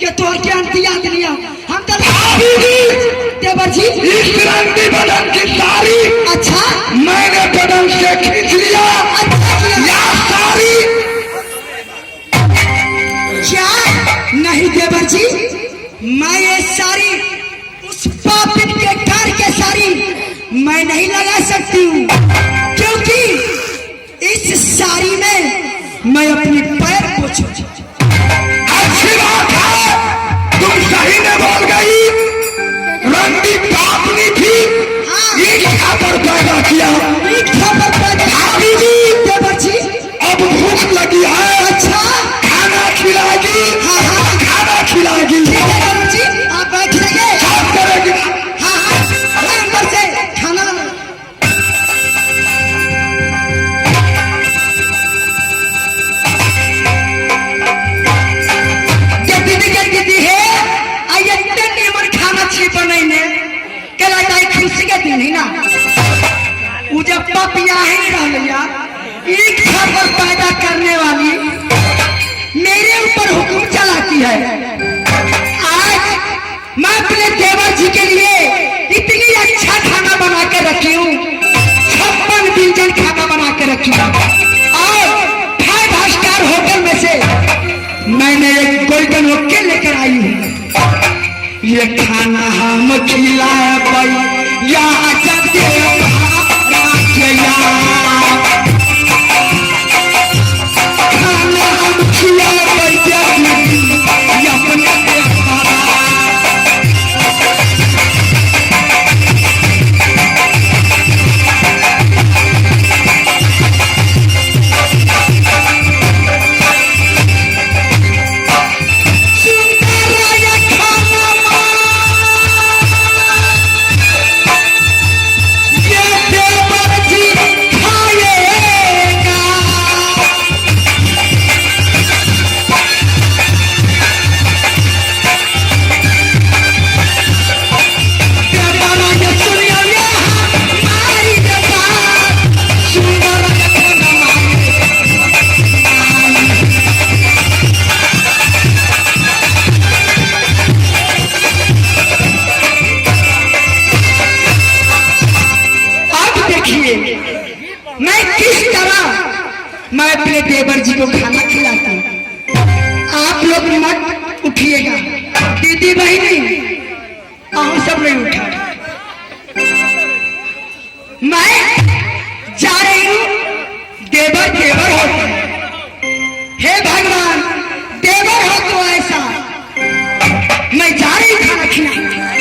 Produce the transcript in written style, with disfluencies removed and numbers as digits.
ये तो और क्या याद नहीं हम तो देवर जी इस रंगी बदन की साड़ी अच्छा मैंने बदन से खींच लिया। या साड़ी क्या नहीं देवर जी, मैं ये साड़ी उस पापिन के घर के साड़ी मैं नहीं लगा सकती हूँ, क्योंकि इस साड़ी में मैं अपने पैर पोछूं। अच्छी बात है, तुम सही में बोल गई। रंगी पापनी थी, ईर्ष्या पर पैदा किया। ईर्ष्या पर पैदा भाभी जी देवर जी अब भूख लगी है। अच्छा खाना खिलाएगी। हाँ हाँ खाना खिलाएगी। ठीक है देवर जी, आप बैठ जाइए। साफ करेगी। हाँ हाँ अंदर से खाना खुशी के दिन ही ना जब पपिया ही रहा एक पर पैदा करने वाली मेरे ऊपर हुक्म चलाती है। आज मैं अपने देवर जी के लिए इतनी अच्छा खाना बना के रखी हूँ, 56 व्यंजन खाना बना के रखी हूँ, और 5 स्टार होटल में से मैंने एक गोल्डन ओके लेकर आई हूँ। ये खाना हम खिलाए भाई यहाँ जाके खाना हम खिलाए मैं किस तरह मैं अपने देवर जी को खाना खिलाता हूँ। आप लोग मत उठिएगा, दीदी बहनी और सब नहीं उठा। मैं जा रही हूँ, देवर देवर होता है। हे भगवान, देवर हो तो ऐसा मैं जा रही खाना खिलाने।